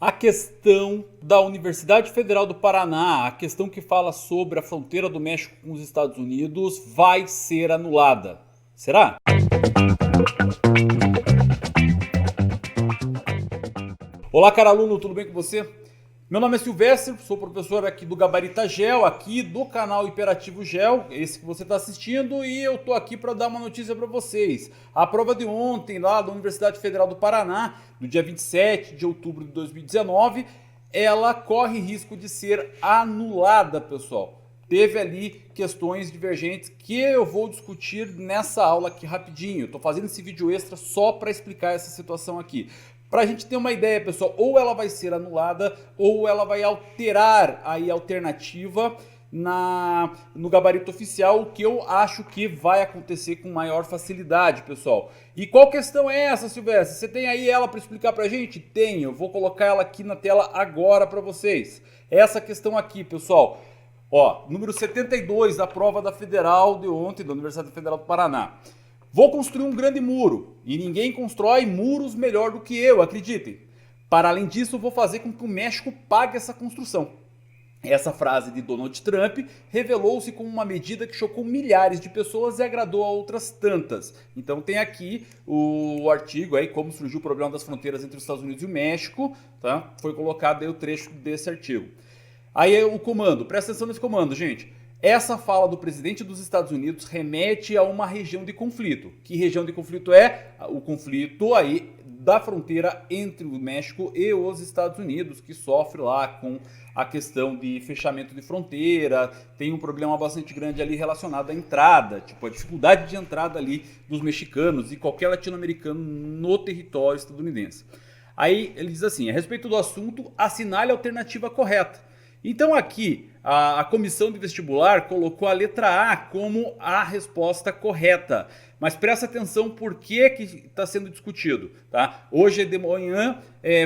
A questão da Universidade Federal do Paraná, a questão que fala sobre a fronteira do México com os Estados Unidos, vai ser anulada. Será? Olá, cara aluno, tudo bem com você? Meu nome é Silvestre, sou professor aqui do Gabarita Gel, aqui do canal Hiperativo Gel, esse que você está assistindo, e eu tô aqui para dar uma notícia para vocês. A prova de ontem lá da Universidade Federal do Paraná, no dia 27 de outubro de 2019, ela corre risco de ser anulada, pessoal. Teve ali questões divergentes que eu vou discutir nessa aula aqui rapidinho. Estou fazendo esse vídeo extra só para explicar essa situação aqui. Para a gente ter uma ideia, pessoal, ou ela vai ser ou ela vai alterar aí a alternativa no gabarito oficial, o que eu acho que vai acontecer com maior facilidade, pessoal. E qual questão é essa, Silvestre? Você tem aí ela para explicar para a gente? Tenho, eu vou colocar ela aqui na tela agora para vocês. Essa questão aqui, pessoal, ó, número 72 da prova da Federal de ontem, da Universidade Federal do Paraná. Vou construir um grande muro, e ninguém constrói muros melhor do que eu, acreditem. Para além disso, vou fazer com que o México pague essa construção. Essa frase de Donald Trump revelou-se como uma medida que chocou milhares de pessoas e agradou a outras tantas. Então tem aqui o artigo aí, como surgiu o problema das fronteiras entre os Estados Unidos e o México, tá? Foi colocado aí o trecho desse artigo. Aí o comando, presta atenção nesse comando, gente. Essa fala do presidente dos Estados Unidos remete a uma região de conflito. Que região de conflito é? O conflito aí da fronteira entre o México e os Estados Unidos, que sofre lá com a questão de fechamento de fronteira, tem um problema bastante grande ali relacionado à entrada, tipo a dificuldade de entrada ali dos mexicanos e qualquer latino-americano no território estadunidense. Aí ele diz assim, a respeito do assunto, assinale a alternativa correta. Então aqui a comissão de vestibular colocou a letra A como a resposta correta. Mas presta atenção por que está sendo discutido. Tá? Hoje de manhã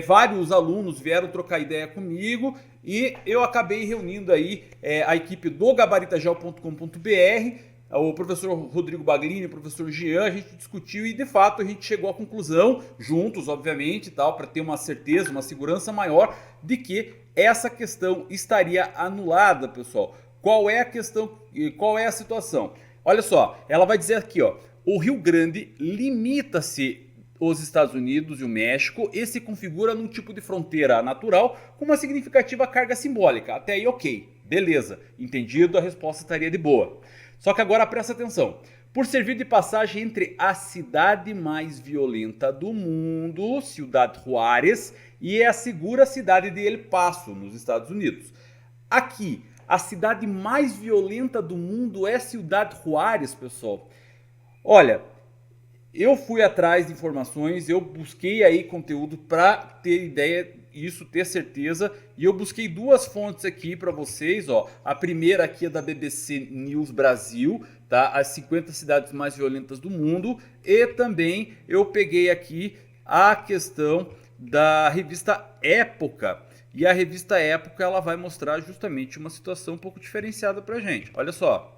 vários alunos vieram trocar ideia comigo e eu acabei reunindo aí a equipe do gabaritajel.com.br, o professor Rodrigo Baglini, o professor Jean, a gente discutiu e de fato a gente chegou à conclusão, juntos obviamente, para ter uma certeza, uma segurança maior de que essa questão estaria anulada, pessoal. Qual é a questão, qual é a situação? Olha só, ela vai dizer aqui, ó, o Rio Grande limita-se os Estados Unidos e o México e se configura num tipo de fronteira natural com uma significativa carga simbólica. Até aí, ok, beleza, entendido, a resposta estaria de boa. Só que agora presta atenção. Por servir de passagem entre a cidade mais violenta do mundo, Ciudad Juárez, e a segura cidade de El Paso, nos Estados Unidos. Aqui, a cidade mais violenta do mundo é Ciudad Juárez, pessoal. Olha, eu fui atrás de informações, eu busquei aí conteúdo para ter ideia, isso, ter certeza, e eu busquei duas fontes aqui para vocês, ó. A primeira aqui é da BBC News Brasil, tá? As 50 cidades mais violentas do mundo, e também eu peguei aqui a questão da revista Época, e a revista Época ela vai mostrar justamente uma situação um pouco diferenciada pra gente. Olha só.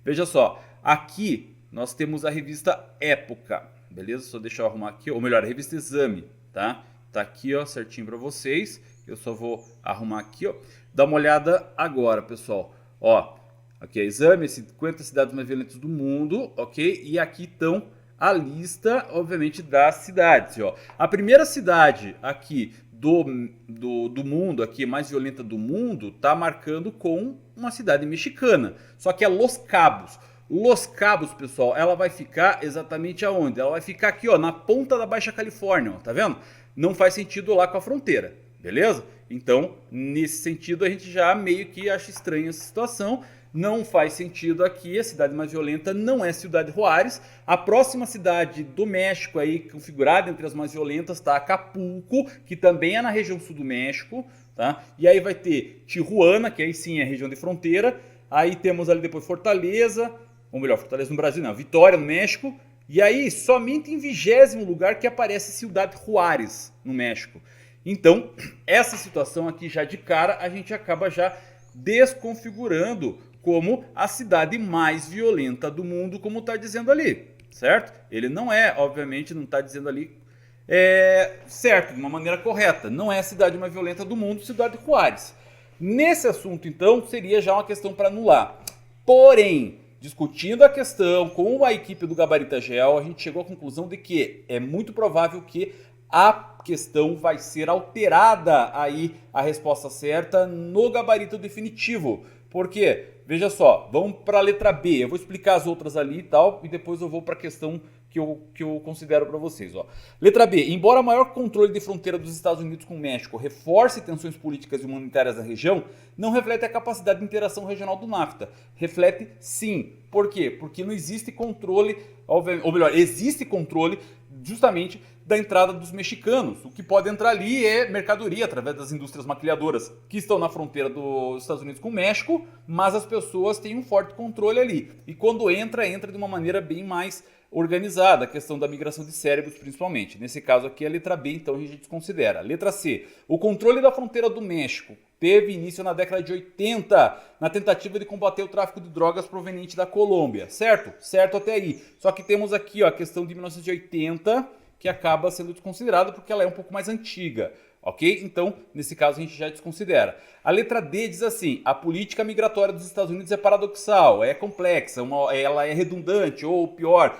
Veja só, aqui nós temos a revista Época, beleza? Só deixa eu arrumar aqui, ou melhor, a revista Exame, tá? Tá aqui, ó, certinho pra vocês. Eu só vou arrumar aqui, ó. Dá uma olhada agora, pessoal. Ó, aqui é Exame, 50 cidades mais violentas do mundo, ok? E aqui estão a lista, obviamente, das cidades, ó. A primeira cidade aqui do mundo, aqui mais violenta do mundo, tá marcando com uma cidade mexicana, só que é Los Cabos. Los Cabos, pessoal, ela vai ficar exatamente aonde? Ela vai ficar aqui, ó, na ponta da Baixa Califórnia, ó, tá vendo? Não faz sentido lá com a fronteira, beleza? Então, nesse sentido, a gente já meio que acha estranha essa situação. Não faz sentido aqui, a cidade mais violenta não é Ciudad Juárez. A próxima cidade do México aí, configurada entre as mais violentas, tá Acapulco, que também é na região sul do México, tá? E aí vai ter Tijuana, que aí sim é região de fronteira. Aí temos ali depois Fortaleza, ou melhor, Fortaleza no Brasil, não, Vitória no México. E aí somente em 20º lugar que aparece Ciudad Juárez no México. Então, essa situação aqui já de cara, a gente acaba já desconfigurando como a cidade mais violenta do mundo, como está dizendo ali, certo? Ele não é, obviamente, não está dizendo ali certo, de uma maneira correta. Não é a cidade mais violenta do mundo, Cidade Juárez. Nesse assunto, então, seria já uma questão para anular. Porém, discutindo a questão com a equipe do Gabarita Gel, a gente chegou à conclusão de que é muito provável que a questão vai ser alterada aí, a resposta certa, no gabarito definitivo. Por quê? Veja só, vamos para a letra B. Eu vou explicar as outras ali e tal, e depois eu vou para a questão que eu considero para vocês. Ó. Letra B. Embora o maior controle de fronteira dos Estados Unidos com o México reforce tensões políticas e humanitárias na região, não reflete a capacidade de interação regional do NAFTA. Reflete sim. Por quê? Porque não existe controle, ou melhor, existe controle justamente da entrada dos mexicanos. O que pode entrar ali é mercadoria através das indústrias maquiladoras que estão na fronteira dos Estados Unidos com o México, mas as pessoas têm um forte controle ali. E quando entra de uma maneira bem mais organizada, a questão da migração de cérebros principalmente. Nesse caso aqui, a letra B, então, a gente desconsidera. Letra C. O controle da fronteira do México teve início na década de 80, na tentativa de combater o tráfico de drogas proveniente da Colômbia. Certo? Certo até aí. Só que temos aqui ó, a questão de 1980, que acaba sendo desconsiderada porque ela é um pouco mais antiga. Ok? Então, nesse caso, a gente já desconsidera. A letra D diz assim, a política migratória dos Estados Unidos é paradoxal, é complexa, ela é redundante, ou pior,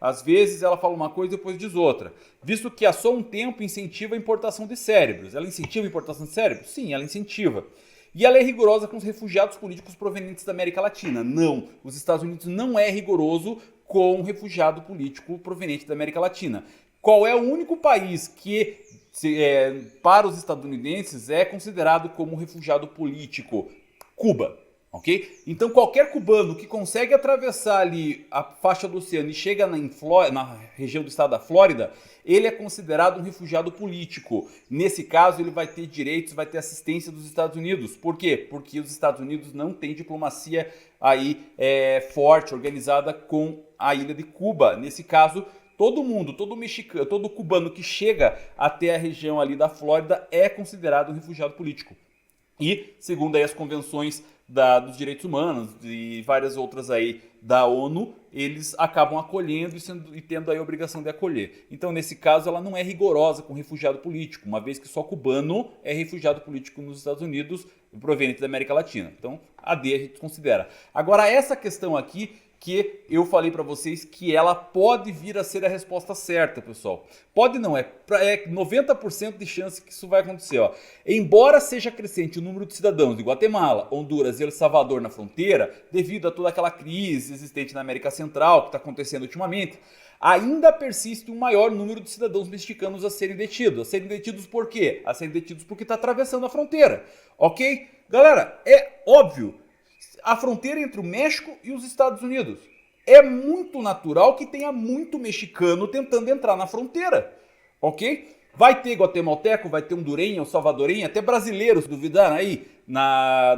às vezes ela fala uma coisa e depois diz outra. Visto que há só um tempo incentiva a importação de cérebros. Ela incentiva a importação de cérebros? Sim, ela incentiva. E ela é rigorosa com os refugiados políticos provenientes da América Latina? Não, os Estados Unidos não é rigoroso com um refugiado político proveniente da América Latina. Qual é o único país que para os estadunidenses é considerado como refugiado político? Cuba, ok? Então qualquer cubano que consegue atravessar ali a faixa do oceano e chega na região do estado da Flórida, ele é considerado um refugiado político. Nesse caso ele vai ter direitos, vai ter assistência dos Estados Unidos. Por quê? Porque os Estados Unidos não têm diplomacia aí forte, organizada com a ilha de Cuba. Nesse caso, todo mundo, todo mexicano, todo cubano que chega até a região ali da Flórida é considerado um refugiado político. E, segundo aí as convenções dos direitos humanos e várias outras aí da ONU, eles acabam acolhendo e tendo aí a obrigação de acolher. Então, nesse caso, ela não é rigorosa com refugiado político, uma vez que só cubano é refugiado político nos Estados Unidos, proveniente da América Latina. Então, a D a gente considera. Agora, essa questão aqui, que eu falei para vocês que ela pode vir a ser a resposta certa, pessoal. Pode não, é 90% de chance que isso vai acontecer. Ó. Embora seja crescente o número de cidadãos de Guatemala, Honduras e El Salvador na fronteira, devido a toda aquela crise existente na América Central que está acontecendo ultimamente, ainda persiste um maior número de cidadãos mexicanos a serem detidos. A serem detidos por quê? A serem detidos porque está atravessando a fronteira, ok? Galera, é óbvio. A fronteira entre o México e os Estados Unidos. É muito natural que tenha muito mexicano tentando entrar na fronteira, ok? Vai ter guatemalteco, vai ter hondurenho, salvadorenho, até brasileiros, duvidaram aí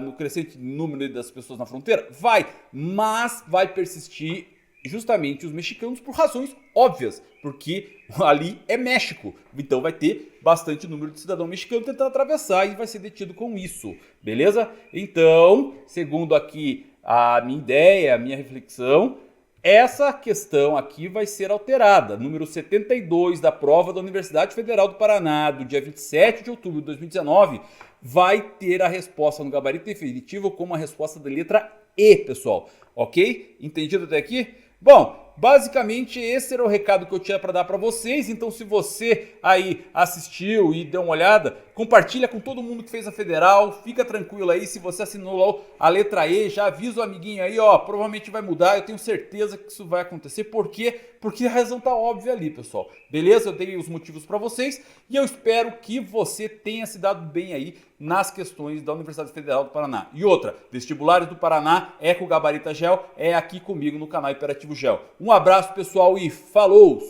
no crescente número das pessoas na fronteira? Vai, mas vai persistir justamente os mexicanos por razões óbvias, porque ali é México, então vai ter bastante número de cidadão mexicano tentando atravessar e vai ser detido com isso, beleza? Então, segundo aqui a minha ideia, a minha reflexão, essa questão aqui vai ser alterada. Número 72 da prova da Universidade Federal do Paraná, do dia 27 de outubro de 2019, vai ter a resposta no gabarito definitivo como a resposta da letra E, pessoal. Ok? Entendido até aqui? Bom, basicamente esse era o recado que eu tinha para dar para vocês. Então, se você aí assistiu e deu uma olhada, compartilha com todo mundo que fez a federal. Fica tranquilo aí, se você assinou a letra E, já avisa o amiguinho aí, ó, provavelmente vai mudar. Eu tenho certeza que isso vai acontecer. Por quê? Porque a razão tá óbvia ali, pessoal. Beleza? Eu dei os motivos para vocês e eu espero que você tenha se dado bem aí nas questões da Universidade Federal do Paraná. E outra, vestibulares do Paraná é com o Gabarita Gel, é aqui comigo no canal Hiperativo Gel. Um abraço, pessoal, e falou!